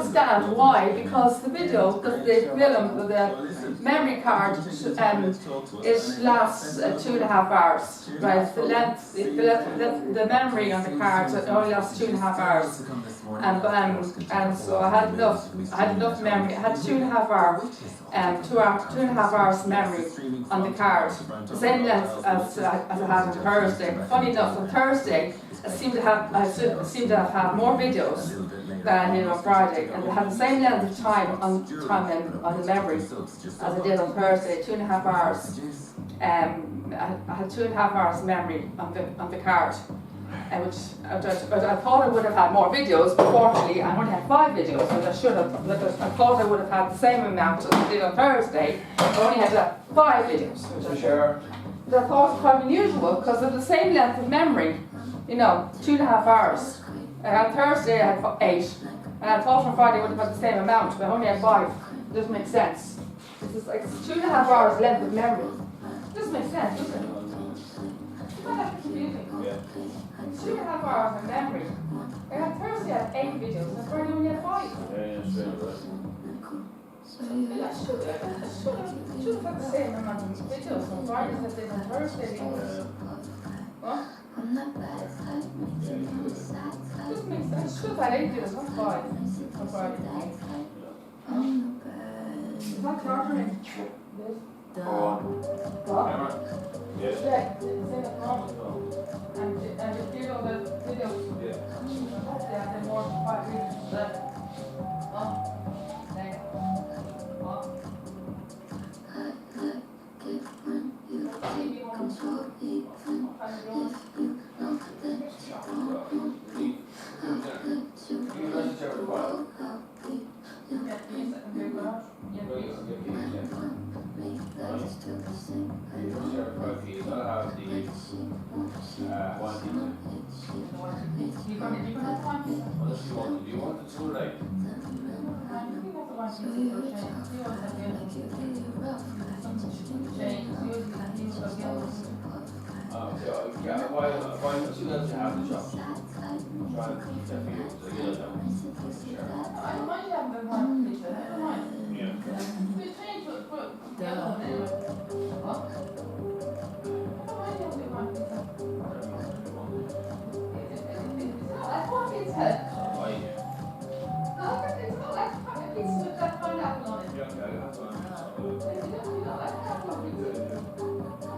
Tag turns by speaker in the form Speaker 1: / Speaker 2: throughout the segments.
Speaker 1: understand why, because the video, because the film, the memory card, it lasts 2.5 hours, right? The length, the memory on the card only lasts 2.5 hours, and so I had enough memory. I had 2.5 hours, 2.5 hours memory on the card, the same length as I had on Thursday. Funny enough, on Thursday I seem to have had more videos than I did on Friday, and I had the same length of time on the memory as I did on Thursday. 2.5 hours. I had 2.5 hours memory on the card, which I thought I would have had more videos, but fortunately I only had 5 videos, so I should have. I thought I would have had the same amount as I did on Thursday. I only had 5 videos, which I thought was quite unusual because of the same length of memory. 2.5 hours. On Thursday I had 8, and I thought on Friday I would have had the same amount, but I only had 5. It doesn't make sense. It's like 2.5 hours length of memory. It doesn't make sense, does it? That's confusing. 2.5 hours of memory. On Thursday I had 8 videos, and Friday only had 5. I should have had the same amount of videos on Friday as I did on Thursday. What? Doesn't make sense. I should have had 8 videos, not 5 on Friday. Is that charging? What? Yes. Yeah, it's in the front. And if you know the videos, they have more than 5 videos left.
Speaker 2: Why don't you let you have the job? Try to keep that for you, so you don't know.
Speaker 1: I don't mind having the one picture, I don't mind.
Speaker 2: Yeah.
Speaker 1: We change the other one anyway. What? I don't mind having the one picture. I thought it said.
Speaker 2: Why?
Speaker 1: No, it's not like a piece with that pineapple on it.
Speaker 2: Yeah, that's what I'm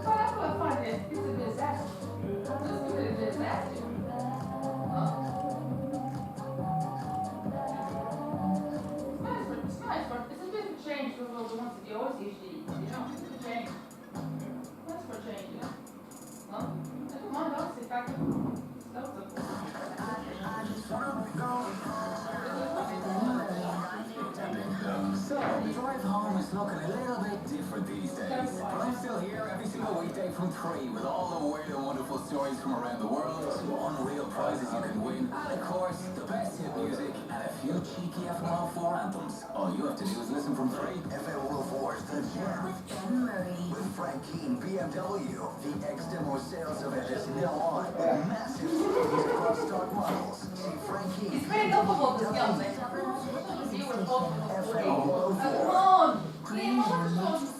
Speaker 1: Pineapple, I find it, it's a disaster. Just a bit of disaster. It's nice, but it's a bit of change from all the ones that you always usually eat, it's a change. That's for change, I don't mind, honestly, back to
Speaker 3: So, the drive home is looking a little bit different these days. But I'm still here every single weekday from 3 with all the weird and wonderful stories from around the world, unreal prizes you can win, and of course, the best hit music and a few cheeky FM104 anthems. All you have to do is listen from 3.
Speaker 4: FM104's The Jam with Frank Keane BMW. The ex-demo sales event is now on with massive savings across stock models. See Frank Keane.
Speaker 1: He's very lovable, this young man. You were both come on!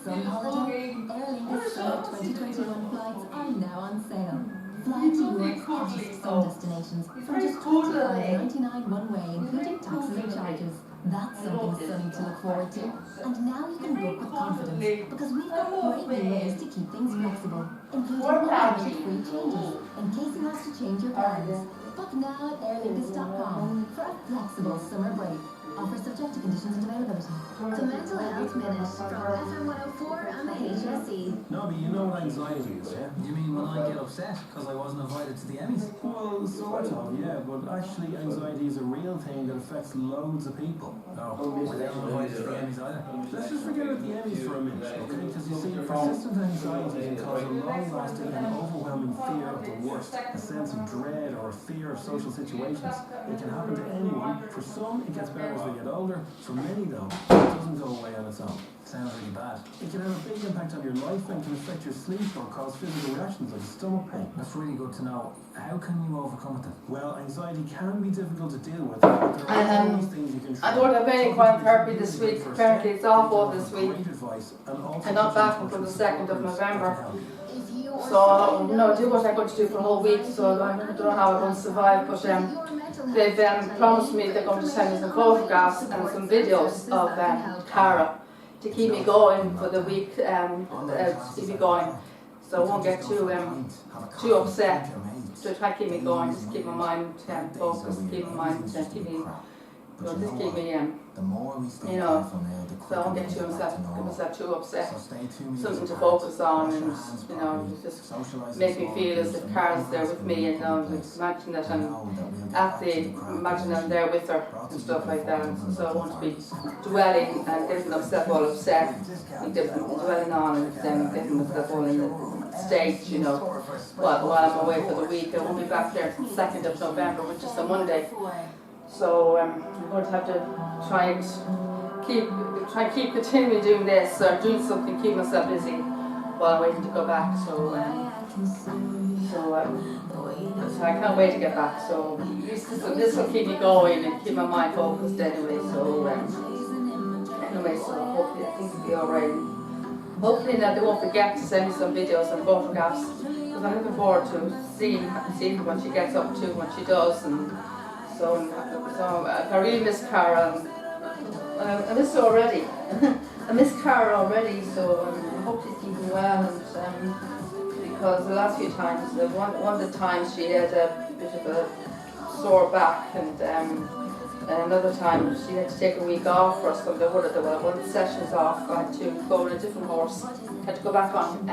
Speaker 5: Some holiday, Aer Lingus Summer 2021 flights are now on sale. Fly to Europe's hottest sun destinations from just $29.99 one way, including taxes and charges. That's something sunny to look forward to. And now you can book with confidence, because we've got great new ways to keep things flexible, including free changes, in case you have to change your plans. Book now at airlingus.com for a flexible summer break. Offer subject to conditions and availability.
Speaker 6: The Mental Health Minute from FM104 and the HSE.
Speaker 7: No, but you know what anxiety is, yeah?
Speaker 3: You mean when I get upset because I wasn't invited to the Emmys?
Speaker 7: Well, sort of, yeah, but actually anxiety is a real thing that affects loads of people.
Speaker 3: Oh, were they not invited to the Emmys either?
Speaker 7: Let's just forget about the Emmys for a minute, okay? Because you see, persistent anxiety can cause a long-lasting and overwhelming fear of the worst, a sense of dread or a fear of social situations. It can happen to anyone. For some, it gets better as they get older. shoulder. For many though, it doesn't go away on its own.
Speaker 3: Sounds really bad.
Speaker 7: It can have a big impact on your life and can affect your sleep or cause physical reactions like stomach pain.
Speaker 3: That's really good to know. How can you overcome it then?
Speaker 7: Well, anxiety can be difficult to deal with, but there are always things you can try.
Speaker 1: I don't have any equine therapy this week. Apparently it's off all this week.
Speaker 7: Great advice and also
Speaker 1: I'm not back until the 2nd of November. So, no, do what I'm going to do for a whole week, so I don't know how I'm going to survive, but they've promised me they're going to send me some photographs and some videos of Cara to keep me going for the week, to keep me going, so I won't get too upset, to try to keep me going, just keep my mind focused, keep my mind, keep me, just keep me you know, so I won't get get myself too upset. Something to focus on, and you know, just make me feel as if Cara's there with me, and imagine that imagine I'm there with her and stuff like that. And so I won't be dwelling and getting myself all upset and dwelling on and then getting myself all in the state, you know, while I'm away for the week. I won't be back there until the 2nd of November, which is a Monday. So I'm going to have to try and keep continuing doing this, or doing something, keep myself busy while I'm waiting to go back. So I can't wait to get back. So this will keep me going and keep my mind focused anyway. So so hopefully I think it'll be alright. Hopefully now they won't forget to send me some videos and photographs, because I'm looking forward to seeing what she gets up to, what she does, and so I really miss Cara. I miss her already. I miss Cara already, so I hope she's keeping well. And because the last few times, one of the times she had a bit of a sore back, and another time she had to take a week off or something. One of the sessions off, I had to go on a different horse. I had to go back on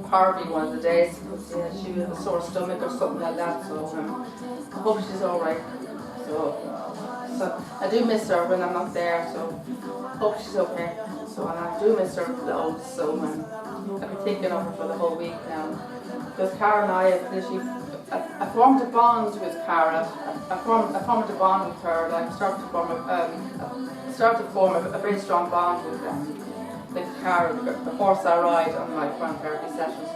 Speaker 1: Harvey one of the days because she had a sore stomach or something like that. So I hope she's all right. So I do miss her when I'm not there, so hope she's okay. So I do miss her loads, so I've been thinking of her for the whole week now. Because Cara and I formed a bond with Cara. I formed a bond with her. Like started to form a very strong bond with Cara, the horse I ride on my equine therapy sessions.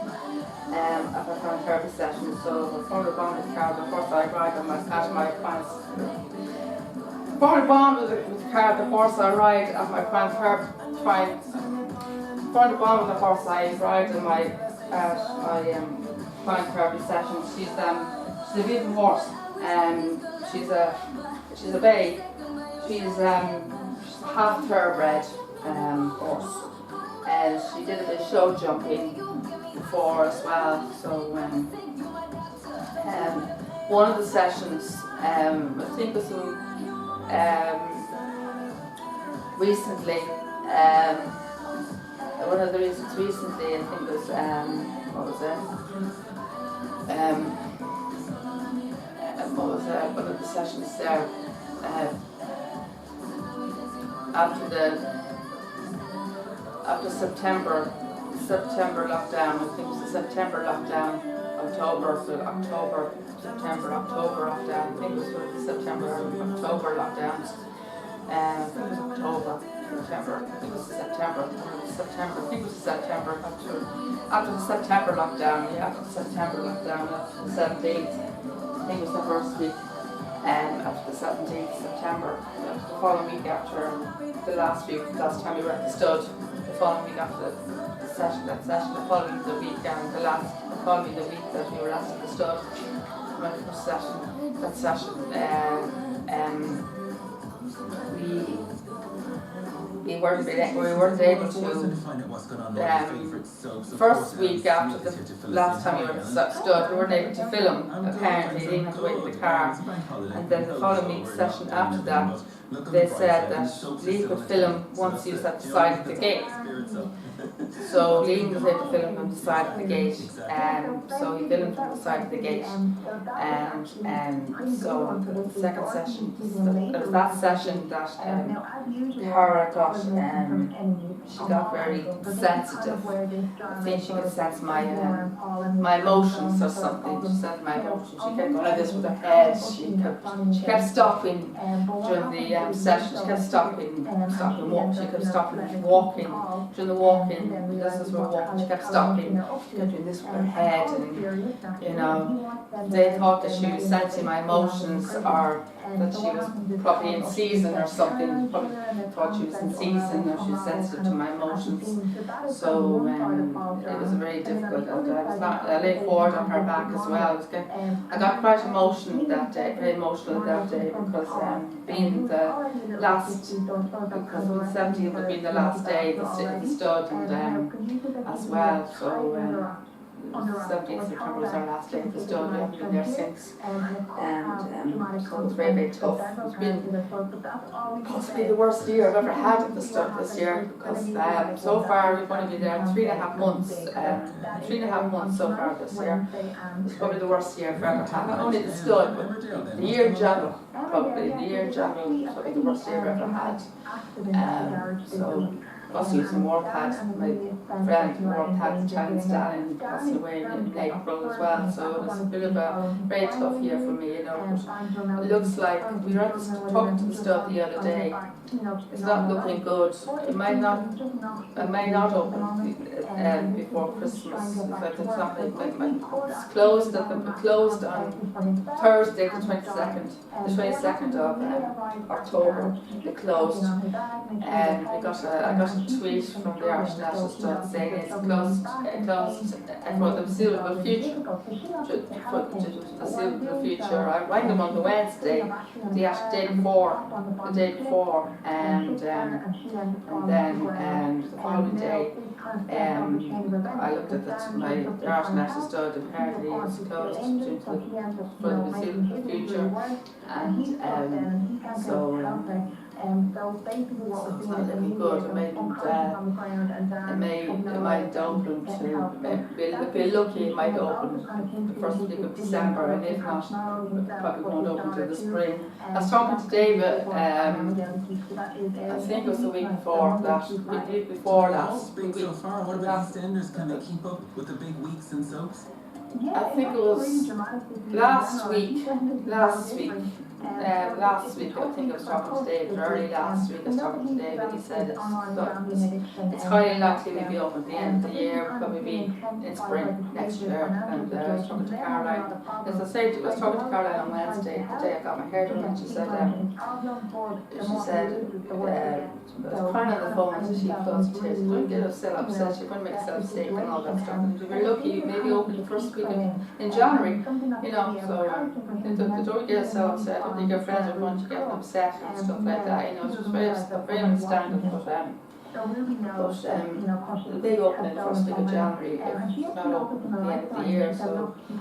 Speaker 1: At my equine therapy sessions, so I formed a bond with Cara, the horse I ride on my equine. Formed a bond with Cara, the horse I ride at my equine therapy. Formed a bond with the horse I ride on my equine therapy sessions. She's a beautiful horse, and she's a bay. She's half thoroughbred horse, and she did a bit of show jumping before as well. So one of the sessions, I think was recently, one of the reasons recently, I think was what was it? One of the sessions there after September lockdown. I think it was the September lockdown, September, October lockdown. I think it was the September, October lockdowns. I think it was October, September. I think it was September. I think it was September after the September lockdown. Yeah, after the September lockdown, after the 17th. I think it was the first week. After the 17th September, the following week after the last time we were at the stud, the following week after the following the week that we were at the stud, my first session, we weren't able to. First week after the last time we were at the stud, we weren't able to film. Apparently, they didn't have to wait in the car. And then the following week session after that, they said that Lee could film once he was at the side of the gate. So Lee was able to film from the side of the gate, so he filmed from the side of the gate. So the second session, it was that session that Cara got, she got very sensitive. I think she could sense my emotions or something. She sensed my emotions. She kept going like this with her head. She kept stopping during the session. She kept stopping, she kept stopping, walking. During the walking, this is where walking, she kept stopping, she kept doing this with her head, and you know, they thought that she was sensing my emotions, or that she was probably in season or something. Probably thought she was in season, or she was sensitive to my emotions. So it was very difficult, and I lay forward on her back as well. I got quite emotional that day, very emotional that day, because being the last, because the 17th would be the last day, the stud, and as well. So 17th September was our last day at the stud. We haven't been there since, and so it was very, very tough. It's been possibly the worst year I've ever had at the stud this year, because so far we've only been there 3.5 months. 3.5 months so far this year. It's probably the worst year I've ever had. Not only the stud, but the year in general. Probably the year in general is probably the worst year I've ever had. So plus use some more pads. My friend more pads, Italian Stallion, passed away in April as well. So it was a bit of a very tough year for me, you know. But it looks like we were talking to the stud the other day. It's not looking good. It might not open before Christmas. But it's not. It's closed. Closed on Thursday, the 22nd of October. They closed, and I got a tweet from the Irish National Stud saying it's closed for the foreseeable future. For the foreseeable future. I rang them on the Wednesday, the day before, and then the following day, I looked at the Irish National Stud. Apparently it's closed for the foreseeable future, and so it's not looking good. It might open to, be lucky it might open the first week of December, and if not, it probably won't open till the spring. I was talking to David, I think it was the week before last.
Speaker 3: Big so far. What about EastEnders? Can they keep up with the big weeks and soaps?
Speaker 1: I think it was last week, I think I was talking to David, early last week I was talking to David. He said it's highly likely we'll be open at the end of the year, we'll probably be in spring next year. And I was talking to Caroline. As I said, I was talking to Caroline on Wednesday, the day I got my hair done, and she said I was crying on the phone, and she closed tears. She wouldn't get herself upset, she wouldn't make herself sick and all that stuff. And if you're lucky, maybe open the first week in January, you know, so don't get yourself upset. I don't think your friends are going to get upset and stuff like that, you know. It's just very understandable, but the big opening the first week of January, if it's not open at the end of the year, so it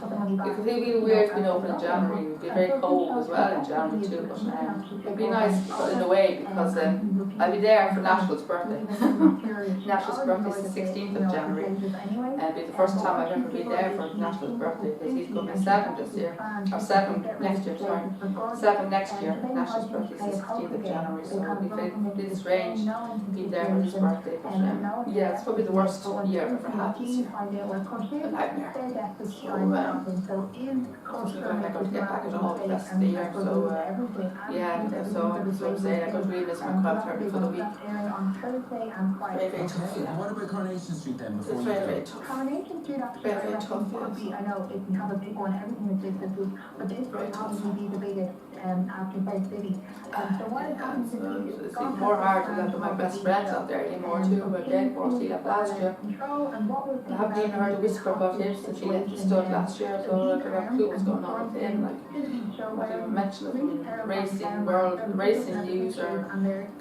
Speaker 1: could be weird being open in January. It would be very cold as well in January too, but it'd be nice in a way, because I'll be there for Nashville's birthday. Nashville's birthday is the 16th of January, and it'll be the first time I've ever been there for Nashville's birthday, because he's going to be 7 this year, or 7 next year, sorry, 7 next year. Nashville's birthday is the 16th of January, so it'll be strange to be there for his birthday. But yeah, it's probably the worst year I've ever had. It's a nightmare. So I'm going to get back at all the rest of the year. So so I'm saying I could really miss my crop therapy for the week. Very, very tough.
Speaker 3: And what about Coronation Street then? Before
Speaker 1: it's very, very tough.
Speaker 5: Coronation Street
Speaker 1: Very, very tough. Yes.
Speaker 5: I know it can have a big one, everything is big this week, but this will probably be the biggest after Bay City. So what is happening
Speaker 1: it's even more hard to let my best friends out there anymore too, but again, of course, he left last year. I haven't even heard a whisper about him since he left the stud last year, so I don't have a clue what's going on with him. Like, not even mention of him in the racing world, the racing news, or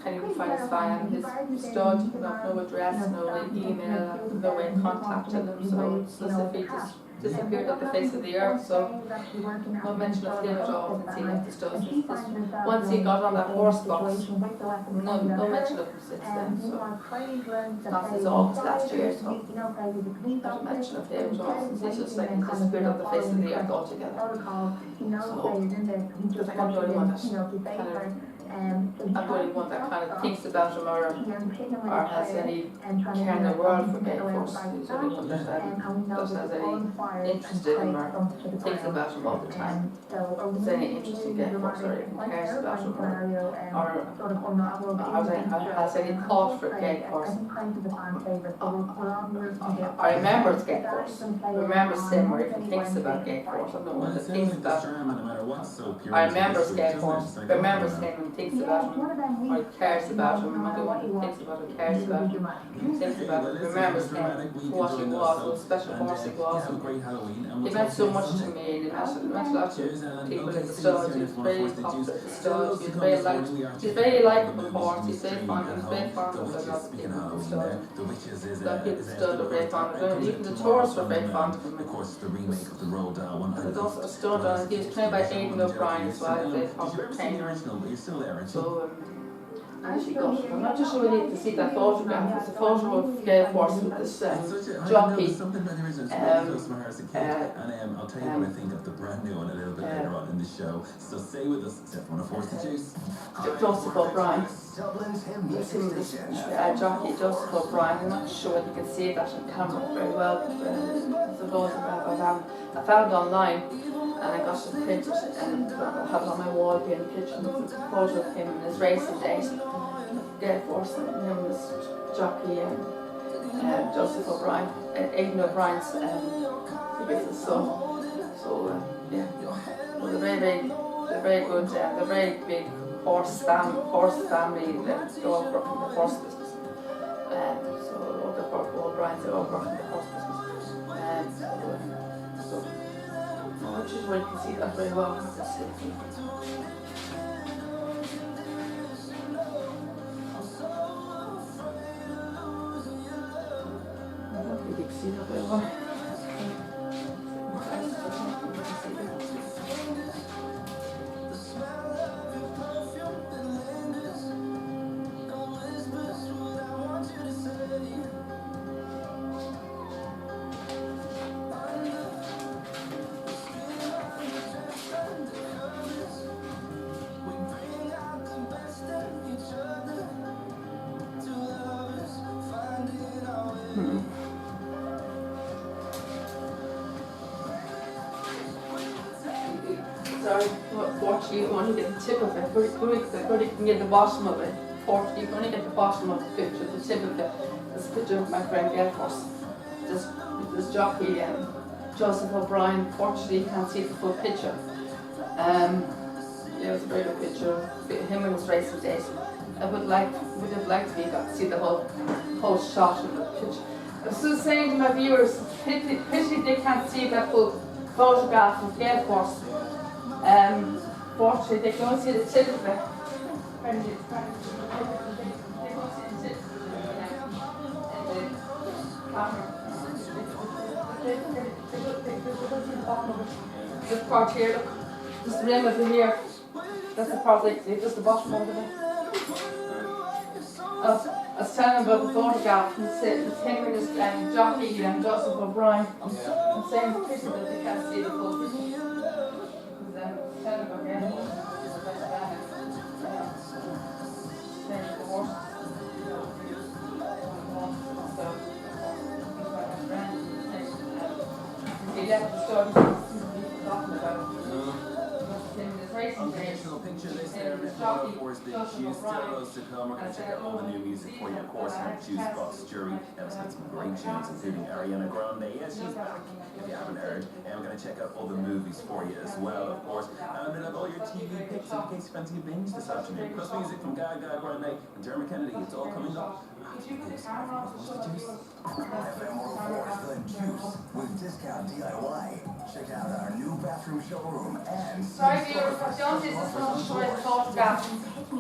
Speaker 1: can't even find his file. His stud, no address, no email, no way of contacting him, so it's as if he just disappeared off the face of the earth. So no mention of him at all since he left the stud. Once he got on that horse box, no mention of him since then. So not since August last year, so not a mention of him at all. Since he's just like he's disappeared off the face of the earth altogether. So because I'm the only one that kind of I'm the only one that kind of thinks about him or has any care in the world for gay force. He's the only one that has any interest in him or thinks about him all the time. Has any interest in gay force or even cares about him or has any thought for gay force. I remember it's gay force. I remember him or even thinks about gay force. I'm the one that thinks about him. I remember gay force. I remember him and thinks about him. Or cares about him. I'm the one who thinks about him, cares about him. Thinks about him. Remembers him. What he was. What special horse he was. He meant so much to me. And he meant a lot to people in the stud. He was very popular at the stud. He's very liked. He's very likeable horse. He's very fond. He's very fond of the lot of people in the stud. A lot of people in the stud are very fond of him. Even the tourists were very fond of him. There's also a stud on. He was trained by Aidan O'Brien as well. He's a very popular trainer. So, I'm not just sure we need to see that photograph. It's a photo of Gail Force with this jockey.
Speaker 3: I'll tell you what I think of the brand new one a little bit later on in the show. So stay with us. Except want to force the juice.
Speaker 1: Joseph O'Brien.
Speaker 4: Dublin's hymn
Speaker 1: This
Speaker 4: musician.
Speaker 1: jockey Joseph O'Brien. I'm not sure whether you can see that on camera very well. It's a photograph I found online. And I got it printed and I have it on my wall here in the kitchen. It's a photo of him in his racing days. Gay Force and him and his jockey Joseph O'Brien, Aidan O'Brien's I guess his son. So yeah, well, they're very good. They're very big horse family that go all work in the horse business. So all the O'Briens are all working in the horse business. So I'm not sure you can see that very well. I don't think you can see that very well. Sorry, fortunately you can only get the tip of it. You can get the bottom of it. Fortunately you can only get the bottom of the picture, the tip of it. This is a picture of my friend Gelfors. This jockey, Joseph O'Brien. Fortunately you can't see the full picture. Yeah, it was a very good picture of him and his racing days. I would have liked to see the whole shot of the picture. I was just saying to my viewers, pity they can't see that full photograph of Gelfors. Fortunately, they can only see the tip of it. This part here, look, just the rim of it here. That's the part, just the bottom of it. I was telling about the photograph and it's him and his jockey and Joseph O'Brien. I'm saying the picture that they can't see the full picture. He left the story talking about
Speaker 3: Original picture list there in the photo for us, the juice still to come. We're going to check out all the new music for you, of course, here at Juice Box Jury. It's got some great tunes, including Ariana Grande. Yes, she's back, if you haven't heard. And we're going to check out all the movies for you as well, of course. And then have all your TV picks in case you fancy a binge this afternoon. Plus music from Gaga, Grande, and Dermot Kennedy. It's all coming up.
Speaker 4: FM 104's The Juice with discount DIY. Check out our new bathroom showroom and
Speaker 1: sorry viewers, I don't see this one showing a photograph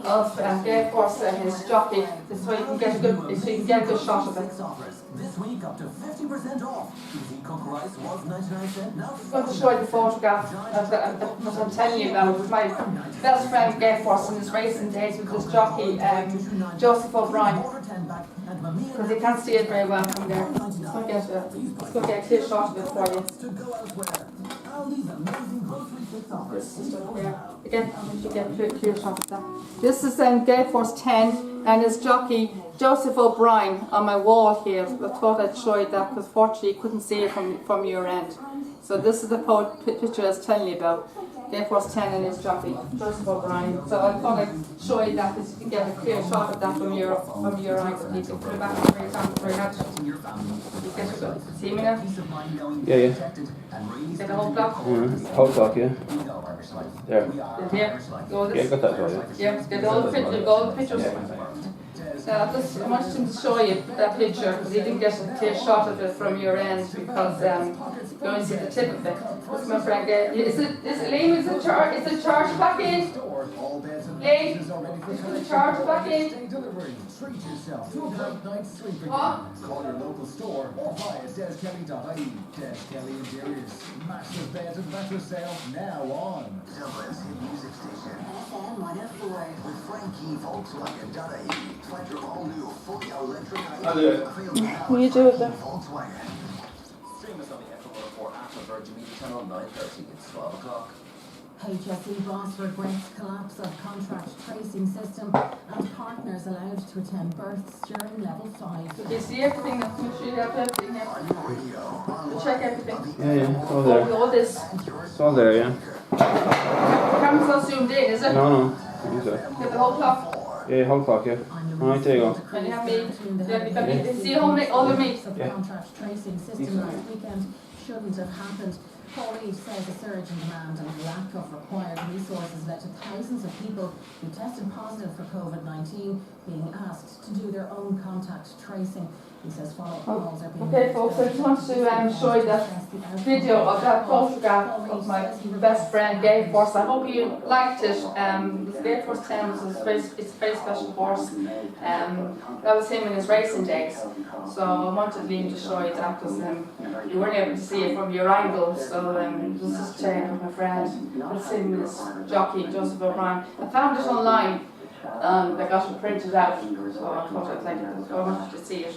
Speaker 1: of Gail Force and his jockey. This way you can get a good shot of it.
Speaker 3: This week up to 50% off. Easy cook rice was 99 cents. Now
Speaker 1: I'm going to show you the photograph that I'm telling you about. It's my best friend Gail Force in his racing days with his jockey Joseph O'Brien. Because you can't see it very well from there. Let's go get a clear shot of it for you.
Speaker 3: Aldi's amazing grocery fix offers.
Speaker 1: Again, I'm going to get a clear shot of that. This is Gay Force 10 and his jockey Joseph O'Brien on my wall here. I thought I'd show you that because fortunately you couldn't see it from your end. So this is the picture I was telling you about. Gay Force 10 and his jockey Joseph O'Brien. So I thought I'd show you that because you can get a clear shot of that from your angle. You can put it back where you can very much. You get it. See me now?
Speaker 2: Yeah.
Speaker 1: Get the whole block?
Speaker 2: Whole block, yeah. There.
Speaker 1: Here. Go this.
Speaker 2: Yeah, got that right.
Speaker 1: Yeah, get all the pictures. So I wanted him to show you that picture because you didn't get a clear shot of it from your end because you only see the tip of it. That's my friend Gail. Is it Liam? Is it charge back in? Liam, is the charge back in?
Speaker 3: Treat yourself to a great night's sleep again.
Speaker 1: What?
Speaker 3: Call your local store or buy at deskelly.ie. Des Kelly Interiors. Massive beds and mattress sale now on.
Speaker 4: Dublin's hit music station.
Speaker 6: FM 104.
Speaker 4: With Frankie Volkswagen.ie. Find your all-new, fully electric
Speaker 2: I'll do it.
Speaker 1: Will you do it then?
Speaker 4: Volkswagen.
Speaker 8: Stream us on the FM 104 app on Virgin Media Channel 9:30. It's 12 o'clock.
Speaker 5: HSE boss regrets collapse of contract tracing system and partners allowed to attend births during level 5.
Speaker 1: Did you see everything? Make sure you have everything here.
Speaker 4: On your radio.
Speaker 1: Check everything.
Speaker 2: Yeah, it's all there.
Speaker 1: All this.
Speaker 2: It's all there, yeah.
Speaker 1: The camera's not zoomed in, is it?
Speaker 2: No. I think so.
Speaker 1: Get the whole clock.
Speaker 2: Yeah, whole clock, yeah. Alright, there you go.
Speaker 1: And you have me. See all the meat.
Speaker 5: The contract tracing system last weekend shouldn't have happened. Paul Reid says a surge in demand and lack of required resources led to thousands of people who tested positive for COVID-19 being asked to do their own contact tracing. He says follow-up calls are being
Speaker 1: Okay, folks, I just want to show you that video of that photograph of my best friend Gay Force. I hope you liked it. Gay Force 10 was a very special horse. That was him in his racing days. So I wanted Liam to show you that because you weren't able to see it from your angle. So this is Jane with my friend. That's him with his jockey, Joseph O'Brien. I found it online. I got it printed out, so I thought I'd like it. I wanted to see it.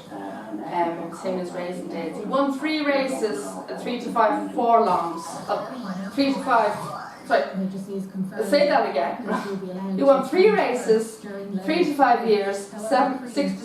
Speaker 1: Same as racing days. He won 3 races, 3 to 5 furlongs. 3 to 5. Sorry, I'll say that again. He won 3 races, 3 to 5 years, 6 to